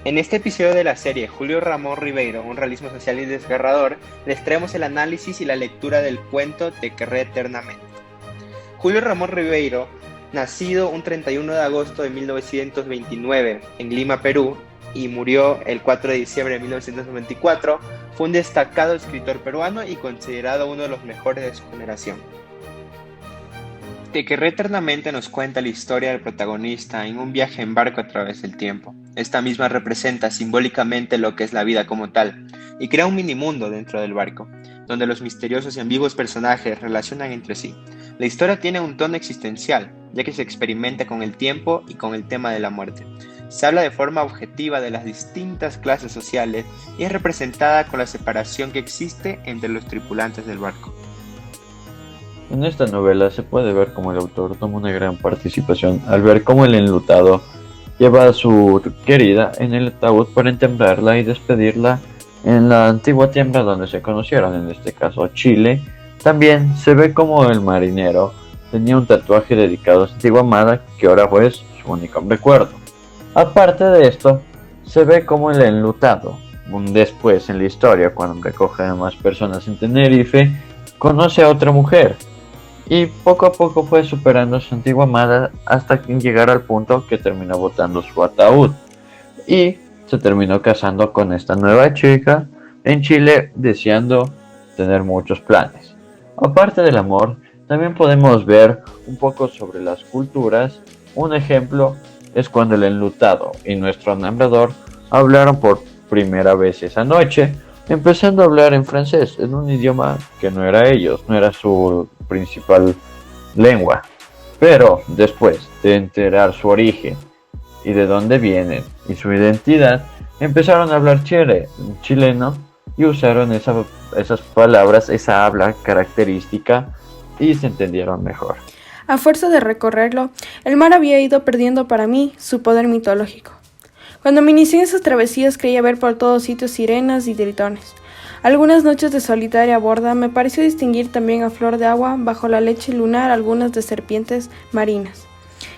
En este episodio de la serie Julio Ramón Ribeiro, un realismo social y desgarrador, les traemos el análisis y la lectura del cuento Te querré eternamente. Julio Ramón Ribeiro, nacido un 31 de agosto de 1929 en Lima, Perú, y murió el 4 de diciembre de 1994, fue un destacado escritor peruano y considerado uno de los mejores de su generación. Te querré eternamente nos cuenta la historia del protagonista en un viaje en barco a través del tiempo. Esta misma representa simbólicamente lo que es la vida como tal, y crea un minimundo dentro del barco, donde los misteriosos y ambiguos personajes relacionan entre sí. La historia tiene un tono existencial, ya que se experimenta con el tiempo y con el tema de la muerte. Se habla de forma objetiva de las distintas clases sociales y es representada con la separación que existe entre los tripulantes del barco. En esta novela se puede ver cómo el autor toma una gran participación al ver cómo el enlutado lleva a su querida en el ataúd para enterrarla y despedirla en la antigua tierra donde se conocieron, en este caso Chile. También se ve como el marinero tenía un tatuaje dedicado a su antigua amada que ahora fue su único recuerdo. Aparte de esto, se ve como el enlutado, después en la historia, cuando recoge a más personas en Tenerife, conoce a otra mujer y poco a poco fue superando a su antigua amada hasta llegar al punto que terminó botando su ataúd y se terminó casando con esta nueva chica en Chile, deseando tener muchos planes. Aparte del amor, también podemos ver un poco sobre las culturas. Un ejemplo es cuando el enlutado y nuestro narrador hablaron por primera vez esa noche, empezando a hablar en francés, en un idioma que no era ellos, no era su principal lengua. Pero después de enterar su origen y de dónde vienen y su identidad, empezaron a hablar chileno y usaron esas palabras, esa habla característica y se entendieron mejor. A fuerza de recorrerlo, el mar había ido perdiendo para mí su poder mitológico. Cuando me inicié en esas travesías creía ver por todos sitios sirenas y tritones. Algunas noches de solitaria borda me pareció distinguir también a flor de agua bajo la leche lunar algunas de serpientes marinas,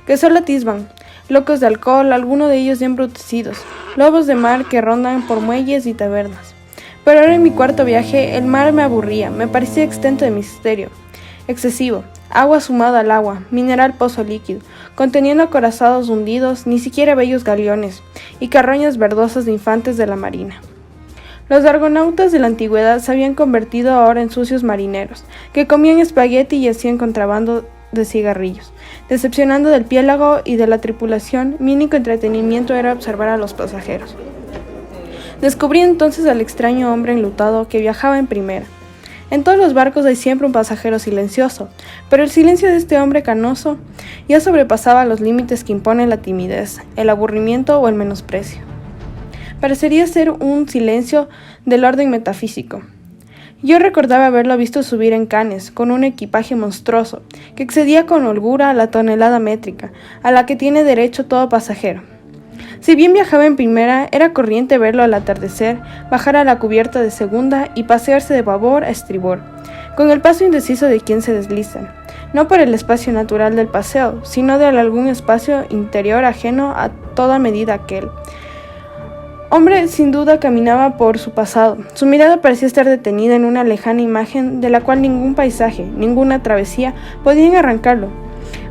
que solo atisban, locos de alcohol, algunos de ellos ya embrutecidos, lobos de mar que rondan por muelles y tabernas. Pero ahora en mi cuarto viaje el mar me aburría, me parecía extento de misterio, excesivo, agua sumada al agua, mineral pozo líquido, conteniendo acorazados hundidos, ni siquiera bellos galeones, y carroñas verdosas de infantes de la marina. Los argonautas de la antigüedad se habían convertido ahora en sucios marineros, que comían espagueti y hacían contrabando de cigarrillos. Decepcionando del piélago y de la tripulación, mi único entretenimiento era observar a los pasajeros. Descubrí entonces al extraño hombre enlutado que viajaba en primera. En todos los barcos hay siempre un pasajero silencioso, pero el silencio de este hombre canoso ya sobrepasaba los límites que impone la timidez, el aburrimiento o el menosprecio. Parecería ser un silencio del orden metafísico. Yo recordaba haberlo visto subir en Cannes con un equipaje monstruoso, que excedía con holgura la tonelada métrica, a la que tiene derecho todo pasajero. Si bien viajaba en primera, era corriente verlo al atardecer, bajar a la cubierta de segunda y pasearse de babor a estribor, con el paso indeciso de quien se desliza, no por el espacio natural del paseo, sino de algún espacio interior ajeno a toda medida aquel. Hombre sin duda caminaba por su pasado, su mirada parecía estar detenida en una lejana imagen de la cual ningún paisaje, ninguna travesía podían arrancarlo.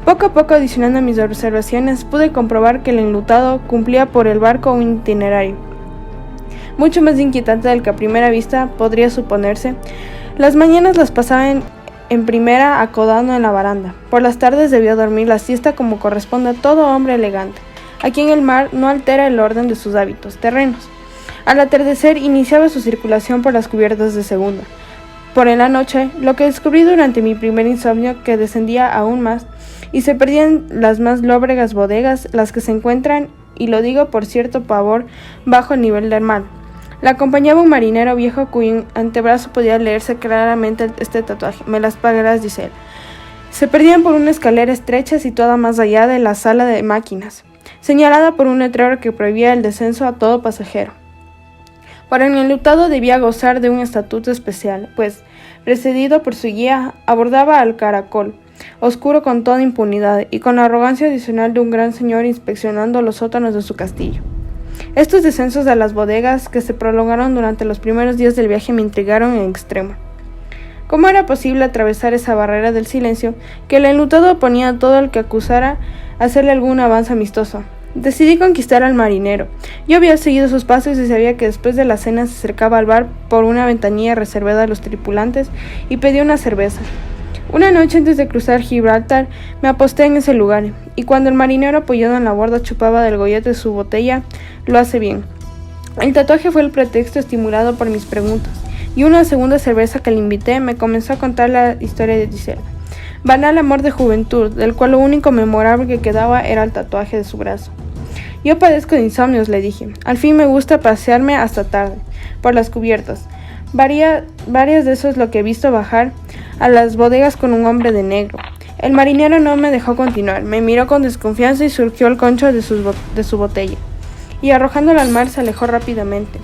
Poco a poco, adicionando a mis observaciones, pude comprobar que el enlutado cumplía por el barco un itinerario mucho más inquietante del que a primera vista podría suponerse. Las mañanas las pasaba en primera acodando en la baranda. Por las tardes debió dormir la siesta como corresponde a todo hombre elegante, a quien el mar no altera el orden de sus hábitos terrenos. Al atardecer iniciaba su circulación por las cubiertas de segunda. Por en la noche, lo que descubrí durante mi primer insomnio que descendía aún más, y se perdían las más lóbregas bodegas, las que se encuentran, y lo digo por cierto pavor, bajo el nivel del mar. La acompañaba un marinero viejo cuyo antebrazo podía leerse claramente este tatuaje: "Me las pagarás", dice él. Se perdían por una escalera estrecha situada más allá de la sala de máquinas, señalada por un letrero que prohibía el descenso a todo pasajero. Para el enlutado debía gozar de un estatuto especial, pues, precedido por su guía, abordaba al caracol, oscuro con toda impunidad y con la arrogancia adicional de un gran señor inspeccionando los sótanos de su castillo. Estos descensos a las bodegas que se prolongaron durante los primeros días del viaje me intrigaron en extremo. ¿Cómo era posible atravesar esa barrera del silencio que el enlutado oponía a todo el que acusara hacerle algún avance amistoso? Decidí conquistar al marinero. Yo había seguido sus pasos y sabía que después de la cena se acercaba al bar por una ventanilla reservada a los tripulantes y pedí una cerveza. Una noche antes de cruzar Gibraltar me aposté en ese lugar, y cuando el marinero apoyado en la borda chupaba del gollete de su botella, lo hace bien. El tatuaje fue el pretexto estimulado por mis preguntas, y una segunda cerveza que le invité me comenzó a contar la historia de Gisela. Banal amor de juventud, del cual lo único memorable que quedaba era el tatuaje de su brazo. Yo padezco de insomnios, le dije. Al fin me gusta pasearme hasta tarde, por las cubiertas. Varias de eso es lo que he visto bajar a las bodegas con un hombre de negro. El marinero no me dejó continuar, me miró con desconfianza y surgió el concho de su botella, y arrojándola al mar se alejó rápidamente.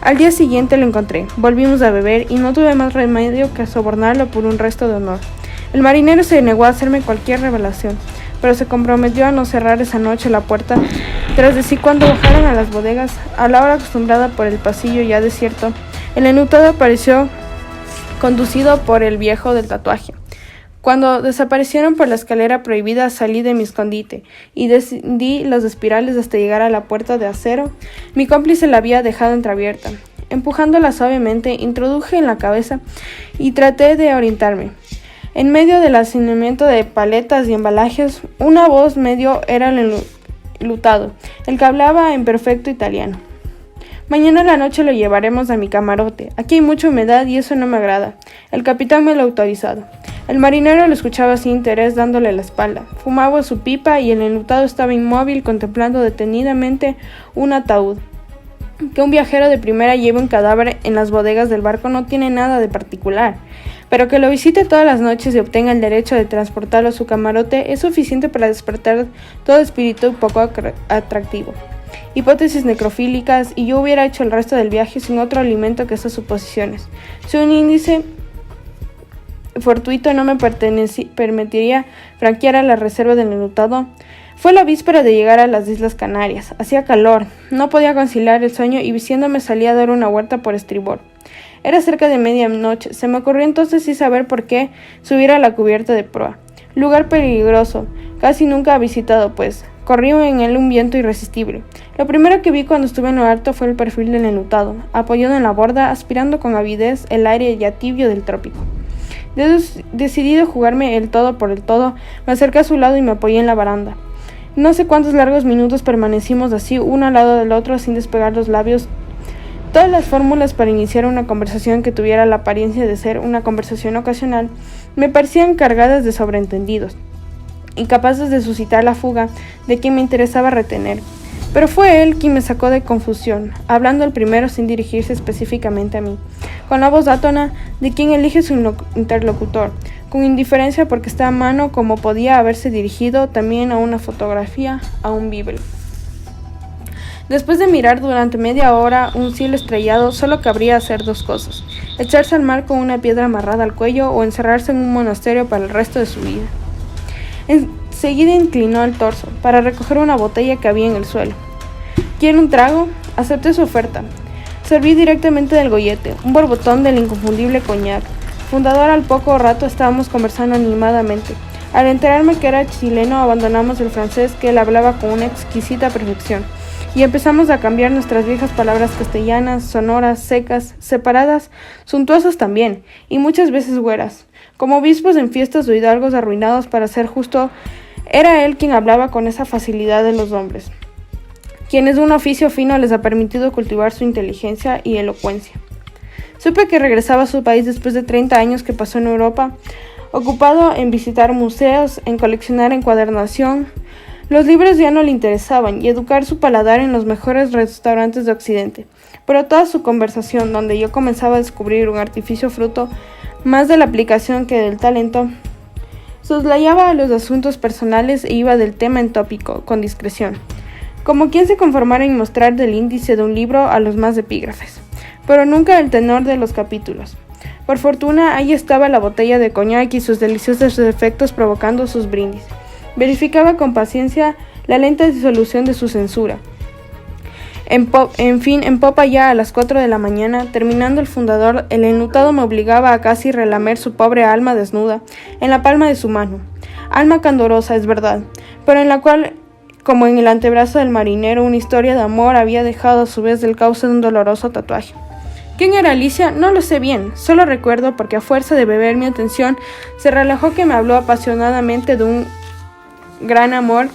Al día siguiente lo encontré, volvimos a beber y no tuve más remedio que sobornarlo por un resto de honor. El marinero se negó a hacerme cualquier revelación, pero se comprometió a no cerrar esa noche la puerta tras de sí cuando bajaron a las bodegas. A la hora acostumbrada por el pasillo ya desierto, el enlutado apareció conducido por el viejo del tatuaje. Cuando desaparecieron por la escalera prohibida, salí de mi escondite y descendí los espirales hasta llegar a la puerta de acero. Mi cómplice la había dejado entreabierta. Empujándola suavemente, introduje en la cabeza y traté de orientarme. En medio del hacinamiento de paletas y embalajes, una voz medio era el enlutado, el que hablaba en perfecto italiano. Mañana a la noche lo llevaremos a mi camarote. Aquí hay mucha humedad y eso no me agrada. El capitán me lo ha autorizado. El marinero lo escuchaba sin interés, dándole la espalda. Fumaba su pipa y el enlutado estaba inmóvil, contemplando detenidamente un ataúd. Que un viajero de primera lleve un cadáver en las bodegas del barco no tiene nada de particular, pero que lo visite todas las noches y obtenga el derecho de transportarlo a su camarote es suficiente para despertar todo espíritu poco atractivo. Hipótesis necrofílicas, y yo hubiera hecho el resto del viaje sin otro alimento que esas suposiciones. Si un índice fortuito no me permitiría franquear a la reserva del enlutado. Fue la víspera de llegar a las Islas Canarias. Hacía calor, no podía conciliar el sueño y vistiéndome salí a dar una vuelta por estribor. Era cerca de medianoche. Se me ocurrió entonces sin saber por qué subir a la cubierta de proa. Lugar peligroso, casi nunca visitado pues. Corrió en él un viento irresistible. Lo primero que vi cuando estuve en lo alto fue el perfil del enlutado, apoyado en la borda, aspirando con avidez el aire ya tibio del trópico. Decidido jugarme el todo por el todo, me acerqué a su lado y me apoyé en la baranda. No sé cuántos largos minutos permanecimos así, uno al lado del otro, sin despegar los labios. Todas las fórmulas para iniciar una conversación que tuviera la apariencia de ser una conversación ocasional me parecían cargadas de sobreentendidos, incapaces de suscitar la fuga de quien me interesaba retener. Pero fue él quien me sacó de confusión, hablando el primero sin dirigirse específicamente a mí, con la voz átona de quien elige su interlocutor, con indiferencia porque está a mano como podía haberse dirigido también a una fotografía, a un bibel. Después de mirar durante media hora un cielo estrellado, solo cabría hacer dos cosas: echarse al mar con una piedra amarrada al cuello o encerrarse en un monasterio para el resto de su vida. Enseguida inclinó el torso para recoger una botella que había en el suelo. ¿Quiere un trago? Acepté su oferta. Serví directamente del gollete, un borbotón del inconfundible coñac. Fundador, al poco rato estábamos conversando animadamente. Al enterarme que era chileno, abandonamos el francés que él hablaba con una exquisita perfección y empezamos a cambiar nuestras viejas palabras castellanas, sonoras, secas, separadas, suntuosas también, y muchas veces güeras. Como obispos en fiestas o hidalgos arruinados para ser justo, era él quien hablaba con esa facilidad de los hombres, quienes de un oficio fino les ha permitido cultivar su inteligencia y elocuencia. Supe que regresaba a su país después de 30 años que pasó en Europa, ocupado en visitar museos, en coleccionar encuadernación. Los libros ya no le interesaban y educar su paladar en los mejores restaurantes de Occidente, pero toda su conversación, donde yo comenzaba a descubrir un artificio fruto más de la aplicación que del talento, soslayaba a los asuntos personales e iba del tema en tópico, con discreción, como quien se conformara en mostrar del índice de un libro a los más epígrafes, pero nunca el tenor de los capítulos. Por fortuna, ahí estaba la botella de coñac y sus deliciosos efectos provocando sus brindis. Verificaba con paciencia la lenta disolución de su censura. En popa ya a las 4 de la mañana, terminando el fundador, el enlutado me obligaba a casi relamer su pobre alma desnuda, en la palma de su mano. Alma candorosa, es verdad, pero en la cual, como en el antebrazo del marinero, una historia de amor había dejado a su vez el cauce de un doloroso tatuaje. ¿Quién era Alicia? No lo sé bien, solo recuerdo porque a fuerza de beber mi atención, se relajó que me habló apasionadamente de un gran amor,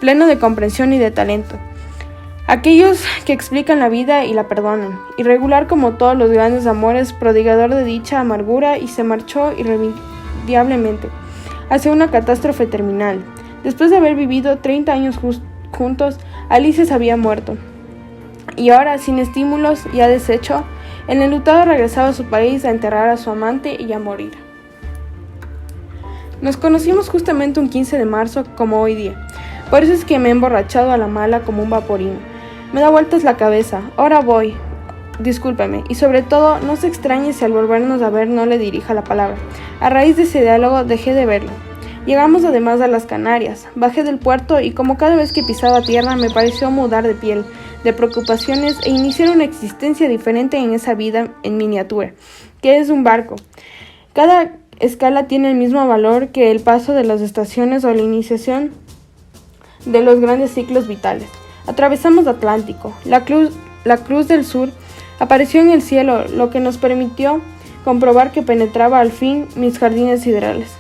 pleno de comprensión y de talento. Aquellos que explican la vida y la perdonan, irregular como todos los grandes amores, prodigador de dicha amargura, y se marchó irremediablemente hacia una catástrofe terminal. Después de haber vivido 30 años juntos, Alicia se había muerto. Y ahora, sin estímulos, ya deshecho, el enlutado regresaba a su país a enterrar a su amante y a morir. Nos conocimos justamente un 15 de marzo, como hoy día. Por eso es que me he emborrachado a la mala como un vaporino. Me da vueltas la cabeza. Ahora voy. Discúlpeme. Y sobre todo, no se extrañe si al volvernos a ver no le dirija la palabra. A raíz de ese diálogo dejé de verlo. Llegamos además a las Canarias. Bajé del puerto y como cada vez que pisaba tierra me pareció mudar de piel, de preocupaciones e iniciar una existencia diferente en esa vida en miniatura, que es un barco. Cada escala tiene el mismo valor que el paso de las estaciones o la iniciación de los grandes ciclos vitales. Atravesamos Atlántico. La Cruz del Sur apareció en el cielo, lo que nos permitió comprobar que penetraba al fin mis jardines siderales.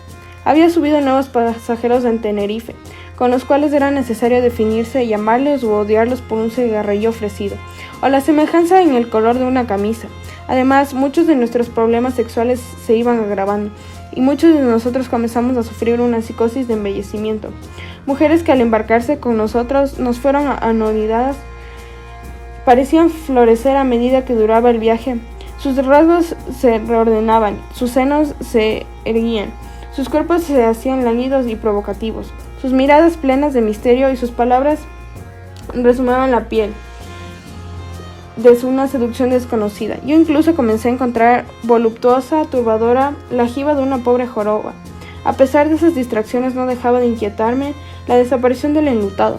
Había subido nuevos pasajeros en Tenerife, con los cuales era necesario definirse y amarlos u odiarlos por un cigarrillo ofrecido, o la semejanza en el color de una camisa. Además, muchos de nuestros problemas sexuales se iban agravando, y muchos de nosotros comenzamos a sufrir una psicosis de embellecimiento. Mujeres que al embarcarse con nosotros nos fueron anodidadas, parecían florecer a medida que duraba el viaje. Sus rasgos se reordenaban, sus senos se erguían, sus cuerpos se hacían lánguidos y provocativos, sus miradas plenas de misterio y sus palabras resumaban la piel de una seducción desconocida. Yo incluso comencé a encontrar voluptuosa, turbadora, la jiba de una pobre joroba. A pesar de esas distracciones no dejaba de inquietarme la desaparición del enlutado.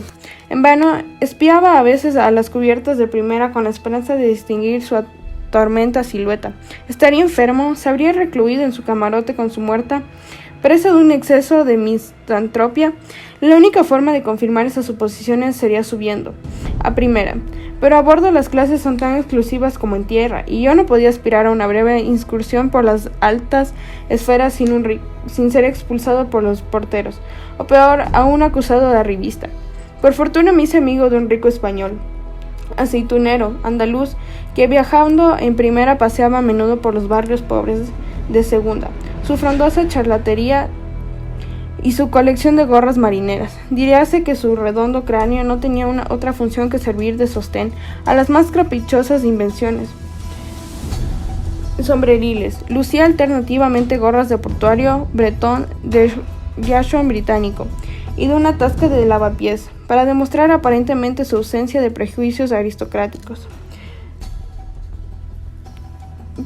En vano espiaba a veces a las cubiertas de primera con la esperanza de distinguir su tormenta silueta. ¿Estaría enfermo? ¿Se habría recluido en su camarote con su muerta? Presa de un exceso de misantropía, la única forma de confirmar esas suposiciones sería subiendo a primera, pero a bordo las clases son tan exclusivas como en tierra, y yo no podía aspirar a una breve incursión por las altas esferas sin ser expulsado por los porteros, o peor, aún acusado de arribista. Por fortuna me hice amigo de un rico español, aceitunero, andaluz, que viajando en primera paseaba a menudo por los barrios pobres de segunda, su frondosa charlatería y su colección de gorras marineras. Diríase que su redondo cráneo no tenía otra función que servir de sostén a las más caprichosas invenciones sombreriles. Lucía alternativamente gorras de portuario bretón, de Yashon británico y de una tasca de lavapiés, para demostrar aparentemente su ausencia de prejuicios aristocráticos.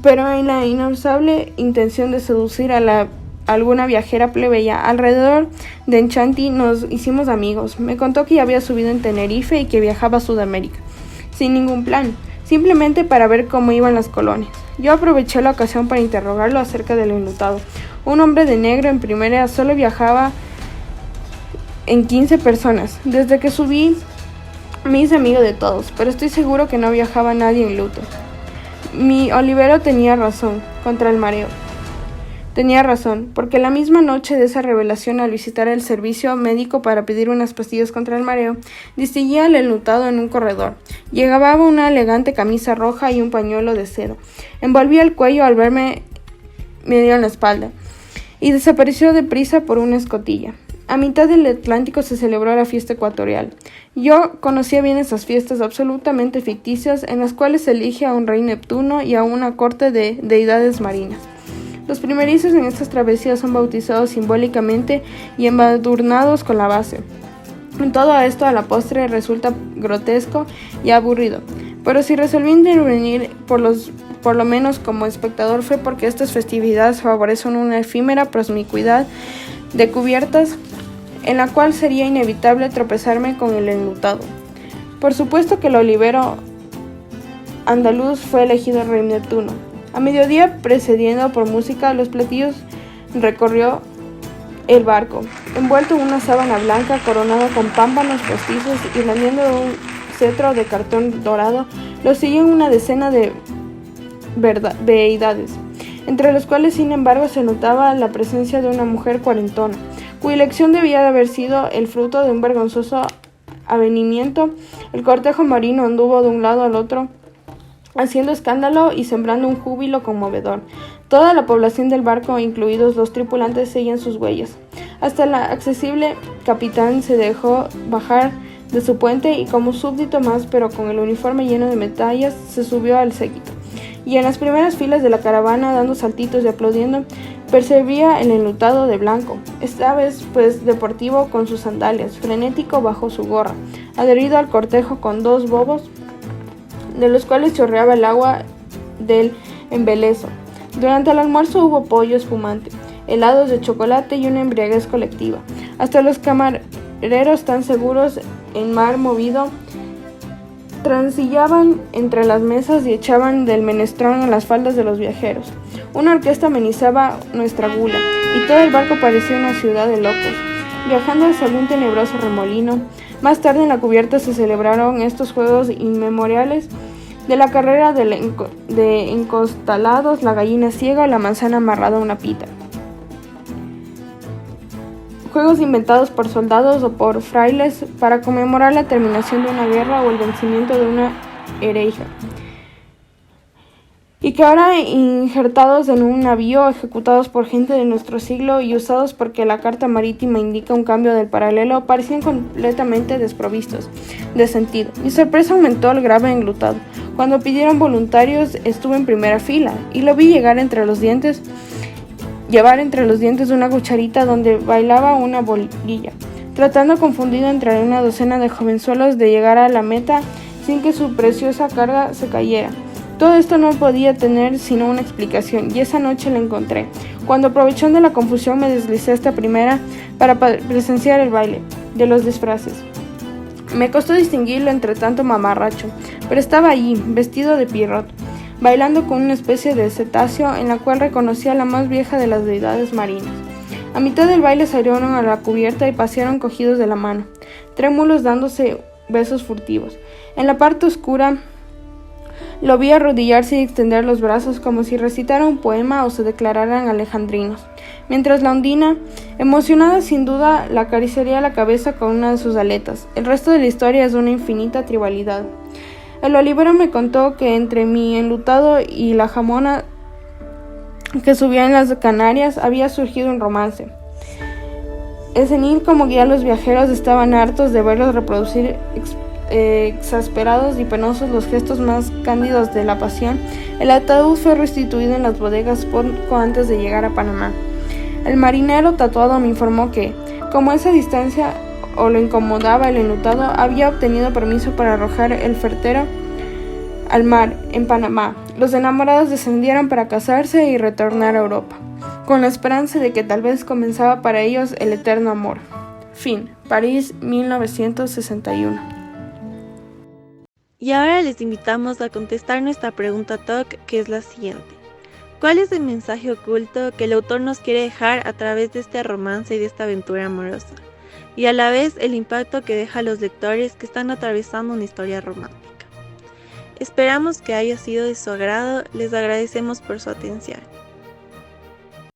Pero en la inalcanzable intención de seducir a alguna viajera plebeya alrededor de Enchanti nos hicimos amigos. Me contó que ya había subido en Tenerife y que viajaba a Sudamérica, sin ningún plan, simplemente para ver cómo iban las colonias. Yo aproveché la ocasión para interrogarlo acerca del enlutado. Un hombre de negro en primera solo viajaba en 15 personas. Desde que subí me hice amigo de todos, pero estoy seguro que no viajaba nadie en luto. Mi Olivero tenía razón contra el mareo. Tenía razón, porque la misma noche de esa revelación, al visitar el servicio médico para pedir unas pastillas contra el mareo, distinguí al enlutado en un corredor. Llevaba una elegante camisa roja y un pañuelo de seda. Envolvía el cuello al verme medio en la espalda, y desapareció deprisa por una escotilla. A mitad del Atlántico se celebró la fiesta ecuatorial. Yo conocía bien esas fiestas absolutamente ficticias en las cuales se elige a un rey Neptuno y a una corte de deidades marinas. Los primerizos en estas travesías son bautizados simbólicamente y embadurnados con la base. Todo esto a la postre resulta grotesco y aburrido, pero si resolví intervenir por lo menos como espectador fue porque estas festividades favorecen una efímera promiscuidad de cubiertas en la cual sería inevitable tropezarme con el enlutado. Por supuesto que el Olivero andaluz fue elegido rey Neptuno. A mediodía, precediendo por música, los platillos recorrió el barco, envuelto en una sábana blanca, coronado con pámpanos postizos y blandiendo un cetro de cartón dorado, lo siguió una decena de deidades, entre los cuales sin embargo se notaba la presencia de una mujer cuarentona, cuya elección debía de haber sido el fruto de un vergonzoso avenimiento. El cortejo marino anduvo de un lado al otro, haciendo escándalo y sembrando un júbilo conmovedor. Toda la población del barco, incluidos los tripulantes, seguían sus huellas. Hasta el accesible capitán se dejó bajar de su puente y como súbdito más, pero con el uniforme lleno de medallas, se subió al séquito. Y en las primeras filas de la caravana, dando saltitos y aplaudiendo, percibía el enlutado de blanco, esta vez pues deportivo con sus sandalias, frenético bajo su gorra, adherido al cortejo con dos bobos, de los cuales chorreaba el agua del embeleso. Durante el almuerzo hubo pollo espumante, helados de chocolate y una embriaguez colectiva. Hasta los camareros, tan seguros en mar movido, transillaban entre las mesas y echaban del menestrón en las faldas de los viajeros. Una orquesta amenizaba nuestra gula, y todo el barco parecía una ciudad de locos, viajando hacia algún tenebroso remolino. Más tarde en la cubierta se celebraron estos juegos inmemoriales de la carrera de encostalados, la gallina ciega o la manzana amarrada a una pita. Juegos inventados por soldados o por frailes para conmemorar la terminación de una guerra o el vencimiento de una herejía, y que ahora injertados en un navío, ejecutados por gente de nuestro siglo y usados porque la carta marítima indica un cambio del paralelo, parecían completamente desprovistos de sentido. Mi sorpresa aumentó al grave enlutado. Cuando pidieron voluntarios estuve en primera fila y lo vi llevar entre los dientes una cucharita donde bailaba una bolilla, tratando confundido entre una docena de jovenzuelos de llegar a la meta sin que su preciosa carga se cayera. Todo esto no podía tener sino una explicación, y esa noche la encontré, cuando aprovechando la confusión me deslicé hasta primera para presenciar el baile de los disfraces. Me costó distinguirlo entre tanto mamarracho, pero estaba allí, vestido de Pierrot, bailando con una especie de cetáceo en la cual reconocía a la más vieja de las deidades marinas. A mitad del baile salieron a la cubierta y pasearon cogidos de la mano, trémulos dándose besos furtivos. En la parte oscura lo vi arrodillarse y extender los brazos como si recitara un poema o se declararan alejandrinos, mientras la Ondina, emocionada sin duda, le acariciaría la cabeza con una de sus aletas. El resto de la historia es una infinita trivialidad. El olivero me contó que entre mi enlutado y la jamona que subía en las Canarias había surgido un romance. El senil, como ya los viajeros estaban hartos de verlos reproducir exasperados y penosos los gestos más cándidos de la pasión, el ataúd fue restituido en las bodegas poco antes de llegar a Panamá. El marinero tatuado me informó que, como esa distancia o lo incomodaba el enlutado, había obtenido permiso para arrojar el fertero al mar en Panamá. Los enamorados descendieron para casarse y retornar a Europa, con la esperanza de que tal vez comenzaba para ellos el eterno amor. Fin. París, 1961. Y ahora les invitamos a contestar nuestra pregunta TOC, que es la siguiente. ¿Cuál es el mensaje oculto que el autor nos quiere dejar a través de este romance y de esta aventura amorosa? Y a la vez el impacto que deja a los lectores que están atravesando una historia romántica. Esperamos que haya sido de su agrado, les agradecemos por su atención.